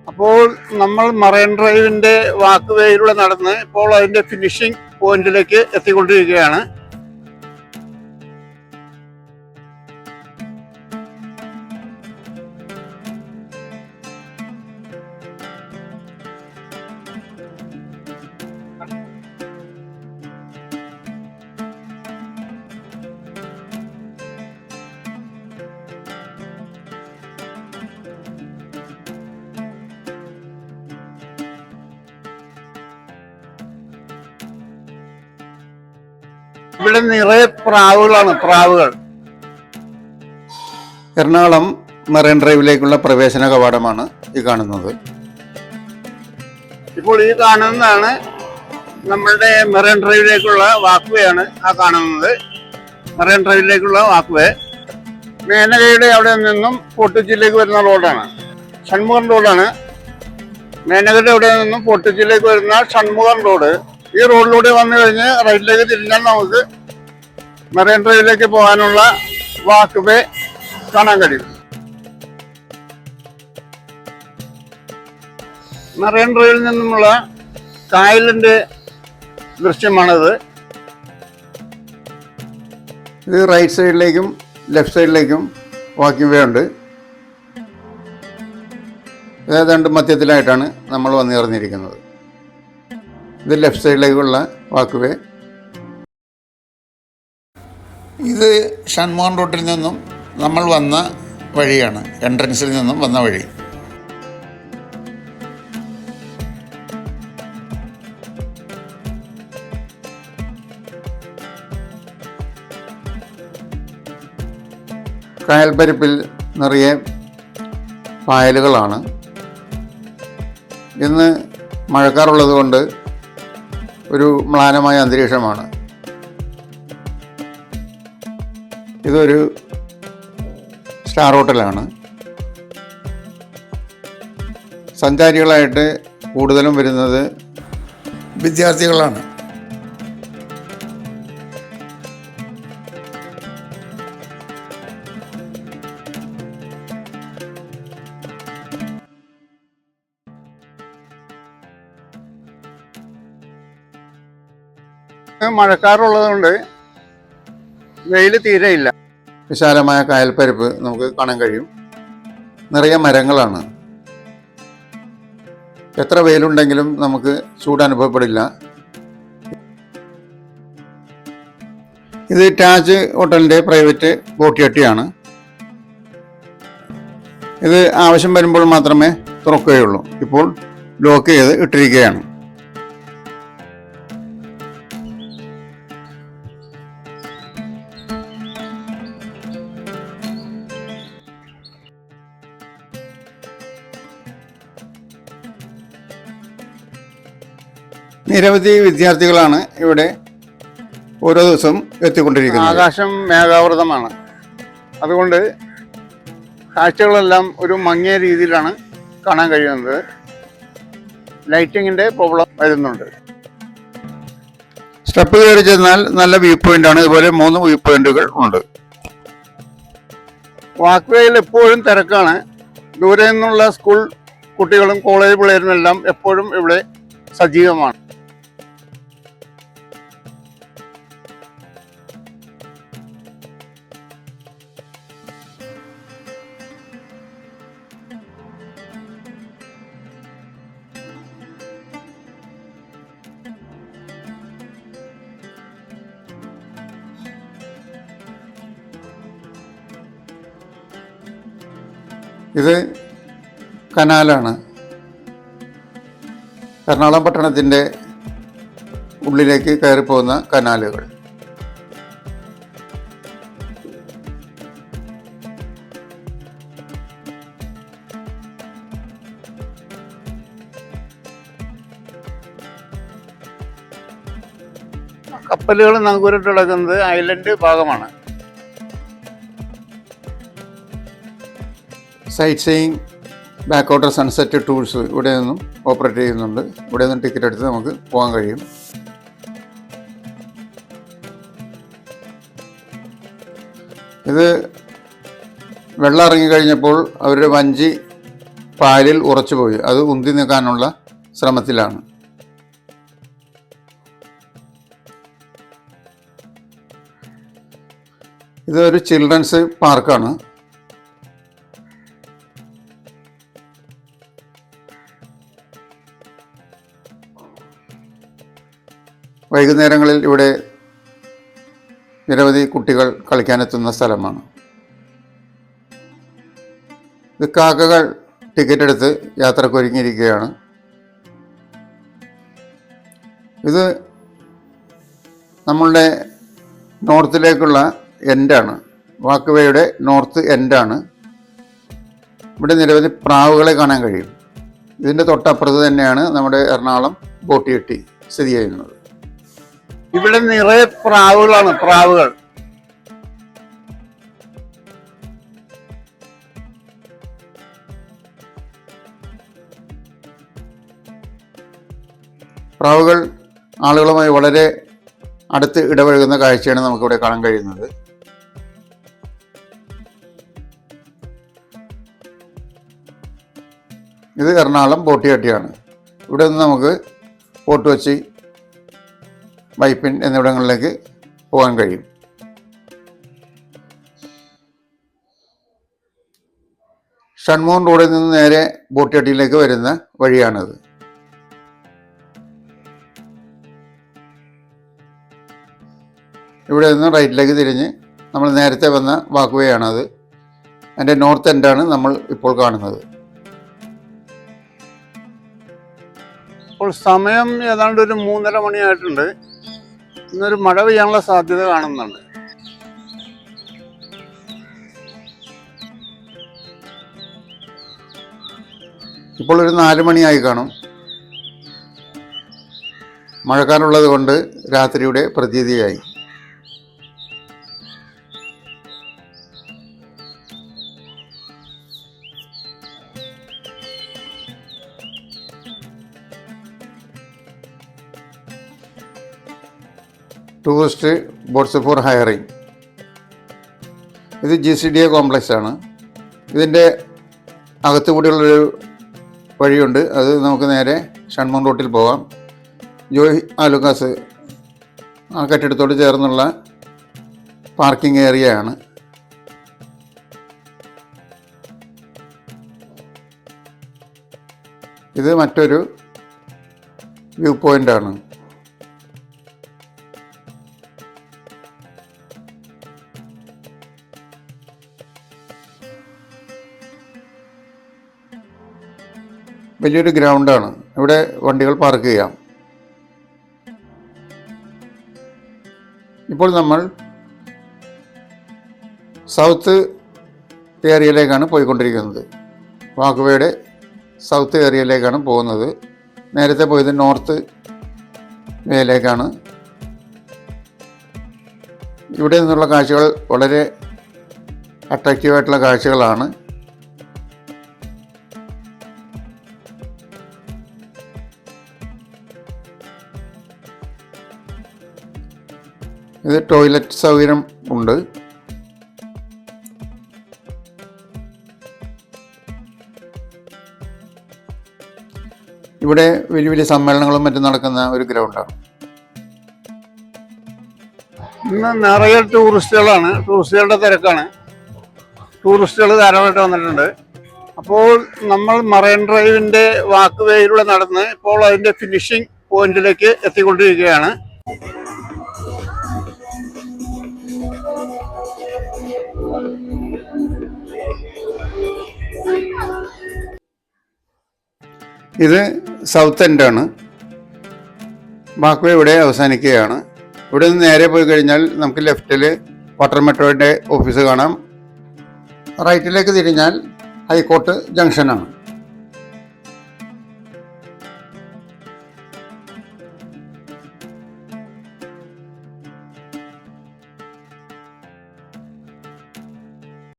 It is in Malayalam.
അപ്പോൾ നമ്മൾ മറൈൻ ഡ്രൈവിന്റെ വാക്ക് വേയിലൂടെ നടന്ന് ഇപ്പോൾ അതിന്റെ ഫിനിഷിംഗ് പോയിന്റിലേക്ക് എത്തിക്കൊണ്ടിരിക്കുകയാണ്. ഇവിടെ നിറയെ പ്രാവുകൾ. എറണാകുളം മറൈൻ ഡ്രൈവിലേക്കുള്ള പ്രവേശന കവാടമാണ് ഈ കാണുന്നത്. ഇപ്പോൾ ഈ കാണുന്നതാണ് നമ്മളുടെ മറൈൻ ഡ്രൈവിലേക്കുള്ള വാക്ക് വേ ആണ് ആ കാണുന്നത്. മറൈൻ ഡ്രൈവിലേക്കുള്ള വാക്ക് വേ മേനകയുടെ അവിടെ നിന്നും ഫോർട്ടുച്ചിയിലേക്ക് വരുന്ന റോഡാണ്, ഷൺമുഖം റോഡാണ്. മേനകയുടെ അവിടെ നിന്നും ഫോർട്ടുച്ചിയിലേക്ക് വരുന്ന ഷൺമുഖം റോഡ്. ഈ റോഡിലൂടെ വന്നു കഴിഞ്ഞ് റൈറ്റിലേക്ക് തിരിഞ്ഞാൽ നമുക്ക് മറൈൻ ഡ്രൈവിലേക്ക് പോകാനുള്ള വാക്ക് വേ കാണാൻ കഴിയും. മറൈൻ ഡ്രൈവിൽ നിന്നുമുള്ള കായലിന്റെ ദൃശ്യമാണിത്. ഇത് റൈറ്റ് സൈഡിലേക്കും ലെഫ്റ്റ് സൈഡിലേക്കും വാക്കിംഗ് വേ ഉണ്ട്. ഏതാണ്ട് മധ്യത്തിലായിട്ടാണ് നമ്മൾ വന്നു ചേർന്നിരിക്കുന്നത്. ഇത് ലെഫ്റ്റ് സൈഡിലേക്കുള്ള വാക്ക് വേ. ഇത് ഷൺമുഖം റോട്ടിൽ നിന്നും നമ്മൾ വന്ന വഴിയാണ്, എൻട്രൻസിൽ നിന്നും വന്ന വഴി. കായൽപ്പരപ്പിൽ നിറയെ പായലുകളാണ്. ഇന്ന് മഴക്കാറുള്ളത് കൊണ്ട് ഒരു മ്ലാനമായ അന്തരീക്ഷമാണ്. ഇതൊരു സ്റ്റാർ ഹോട്ടലാണ്. സഞ്ചാരികളായിട്ട് കൂടുതലും വരുന്നത് വിദ്യാർത്ഥികളാണ്. മഴക്കാറുള്ളത് കൊണ്ട് വെയിൽ തീരെയില്ല. വിശാലമായ കായൽപ്പരപ്പ് നമുക്ക് കാണാൻ കഴിയും. നിറയെ മരങ്ങളാണ്. എത്ര വെയിലുണ്ടെങ്കിലും നമുക്ക് ചൂട് അനുഭവപ്പെടില്ല. ഇത് താജ് ഹോട്ടലിൻ്റെ പ്രൈവറ്റ് ബോട്ട് ജെട്ടിയാണ്. ഇത് ആവശ്യം വരുമ്പോൾ മാത്രമേ തുറക്കുകയുള്ളൂ. ഇപ്പോൾ ലോക്ക് ചെയ്ത് ഇട്ടിരിക്കുകയാണ്. നിരവധി വിദ്യാർത്ഥികളാണ് ഇവിടെ ഓരോ ദിവസം എത്തിക്കൊണ്ടിരിക്കുന്നത്. ആകാശം മേഘാവൃതമാണ്. അതുകൊണ്ട് കാഴ്ചകളെല്ലാം ഒരു മങ്ങിയ രീതിയിലാണ് കാണാൻ കഴിയുന്നത്. ലൈറ്റിങ്ങിൻ്റെ പ്രോബ്ലം വരുന്നുണ്ട്. സ്റ്റെപ്പ് കയറി ചെന്നാൽ നല്ല വ്യൂ പോയിന്റാണ്. ഇതുപോലെ 3 വ്യൂ പോയിന്റുകൾ ഉണ്ട്. വാക്ക് വേയിൽ എപ്പോഴും തിരക്കാണ്. ദൂരെ നിന്നുള്ള സ്കൂൾ കുട്ടികളും കോളേജ് പിള്ളേരും എല്ലാം എപ്പോഴും ഇവിടെ സജീവമാണ്. ഇത് കനാലാണ്. എറണാകുളം പട്ടണത്തിൻ്റെ ഉള്ളിലേക്ക് കയറിപ്പോകുന്ന കനാലുകൾ. കപ്പലുകൾ നങ്കൂരിട്ട് കിടക്കുന്നത് ഐലൻഡ് ഭാഗമാണ്. Sightseeing, backwater sunset tours ഇവിടെ നിന്നും ഓപ്പറേറ്റ് ചെയ്യുന്നുണ്ട്. ഇവിടെ നിന്നും ടിക്കറ്റ് എടുത്ത് നമുക്ക് പോകാൻ കഴിയും. ഇത് വെള്ളം ഇറങ്ങിക്കഴിഞ്ഞപ്പോൾ അവരുടെ വഞ്ചി പായലിൽ ഉറച്ചുപോയി. അത് ഉന്തി നിൽക്കാനുള്ള ശ്രമത്തിലാണ്. ഇതൊരു ചിൽഡ്രൻസ് പാർക്കാണ്. വൈകുന്നേരങ്ങളിൽ ഇവിടെ നിരവധി കുട്ടികൾ കളിക്കാനെത്തുന്ന സ്ഥലമാണ്. ഇത് കാക്കകൾ ടിക്കറ്റ് എടുത്ത് യാത്രക്കൊരുങ്ങിയിരിക്കുകയാണ്. ഇത് നമ്മളുടെ നോർത്തിലേക്കുള്ള എൻഡാണ്, വാക്ക് വേയുടെ നോർത്ത് എൻഡാണ്. ഇവിടെ നിരവധി പ്രാവുകളെ കാണാൻ കഴിയും. ഇതിൻ്റെ തൊട്ടപ്പുറത്ത് തന്നെയാണ് നമ്മുടെ എറണാകുളം ബോട്ട് ജെട്ടി സ്ഥിതി ചെയ്യുന്നത്. ഇവിടെ നിറയെ പ്രാവുകളാണ്, പ്രാവുകൾ. പ്രാവുകൾ ആളുകളുമായി വളരെ അടുത്ത് ഇടപഴകുന്ന കാഴ്ചയാണ് നമുക്കിവിടെ കാണാൻ കഴിയുന്നത്. ഇത് എറണാകുളം ബോട്ട് ജെട്ടിയാണ്. ഇവിടെ നിന്ന് നമുക്ക് ഫോർട്ട് കൊച്ചി, വൈപ്പിൻ എന്നിവിടങ്ങളിലേക്ക് പോകാൻ കഴിയും. ഷൺമോഹൻ റോഡിൽ നിന്ന് നേരെ ബോട്ട് ജെട്ടിയിലേക്ക് വരുന്ന വഴിയാണിത്. ഇവിടെ നിന്ന് റൈറ്റിലേക്ക് തിരിഞ്ഞ് നമ്മൾ നേരത്തെ വന്ന വാക്ക് വേ ആണത്. അതിൻ്റെ നോർത്ത് എൻഡാണ് നമ്മൾ ഇപ്പോൾ കാണുന്നത്. ഇപ്പോൾ സമയം ഏതാണ്ട് ഒരു 3:30 മണിയായിട്ടുണ്ട്. ഇന്നൊരു മഴ പെയ്യാനുള്ള സാധ്യത കാണുന്നുണ്ട്. ഇപ്പോൾ ഒരു 4 മണിയായി കാണും. മഴക്കാറുള്ളത് കൊണ്ട് രാത്രിയുടെ പ്രതീതിയായി. Tourist boats for hiring. ഇത് GCDA കോംപ്ലക്സ് ആണ്. ഇതിൻ്റെ അകത്തുകൂടിയുള്ളൊരു വഴിയുണ്ട്. അത് നമുക്ക് നേരെ ഷൺമോഹൻ റോട്ടിൽ പോകാം. ജോയ് ആലുക്കാസ് ആ കെട്ടിടത്തോട് ചേർന്നുള്ള പാർക്കിംഗ് ഏരിയ ആണ്. ഇത് മറ്റൊരു വ്യൂ പോയിൻ്റാണ്. വലിയൊരു ഗ്രൗണ്ടാണ്. ഇവിടെ വണ്ടികൾ പാർക്ക് ചെയ്യാം. ഇപ്പോൾ നമ്മൾ സൗത്ത് ഏരിയയിലേക്കാണ് പോയിക്കൊണ്ടിരിക്കുന്നത്. വാക്ക് വേയുടെ സൗത്ത് ഏരിയയിലേക്കാണ് പോകുന്നത്. നേരത്തെ പോയത് നോർത്ത് വേയിലേക്കാണ്. ഇവിടെ നിന്നുള്ള കാഴ്ചകൾ വളരെ അട്രാക്റ്റീവായിട്ടുള്ള കാഴ്ചകളാണ്. ഇത് ടോയ്ലറ്റ് സൗകര്യം ഉണ്ട്. ഇവിടെ വലിയ വലിയ സമ്മേളനങ്ങളും മറ്റും നടക്കുന്ന ഒരു ഗ്രൗണ്ടാണ്. ഇന്ന് നിറയെ ടൂറിസ്റ്റുകളാണ്, ടൂറിസ്റ്റുകളുടെ തിരക്കാണ്. ടൂറിസ്റ്റുകൾ ധാരാളമായിട്ട് വന്നിട്ടുണ്ട്. അപ്പോൾ നമ്മൾ മറൈൻ ഡ്രൈവിൻ്റെ വാക്ക് വേയിലൂടെ നടന്ന് ഇപ്പോൾ അതിൻ്റെ ഫിനിഷിംഗ് പോയിന്റിലേക്ക് എത്തിക്കൊണ്ടിരിക്കുകയാണ്. ഇത് സൗത്ത് എൻഡാണ്. വാക്ക് വേ ഇവിടെ അവസാനിക്കുകയാണ്. ഇവിടെ നിന്ന് നേരെ പോയി കഴിഞ്ഞാൽ നമുക്ക് ലെഫ്റ്റിൽ വാട്ടർ മെട്രോയുടെ ഓഫീസ് കാണാം. റൈറ്റിലേക്ക് തിരിഞ്ഞാൽ ഹൈക്കോർട്ട് ജംഗ്ഷനാണ്.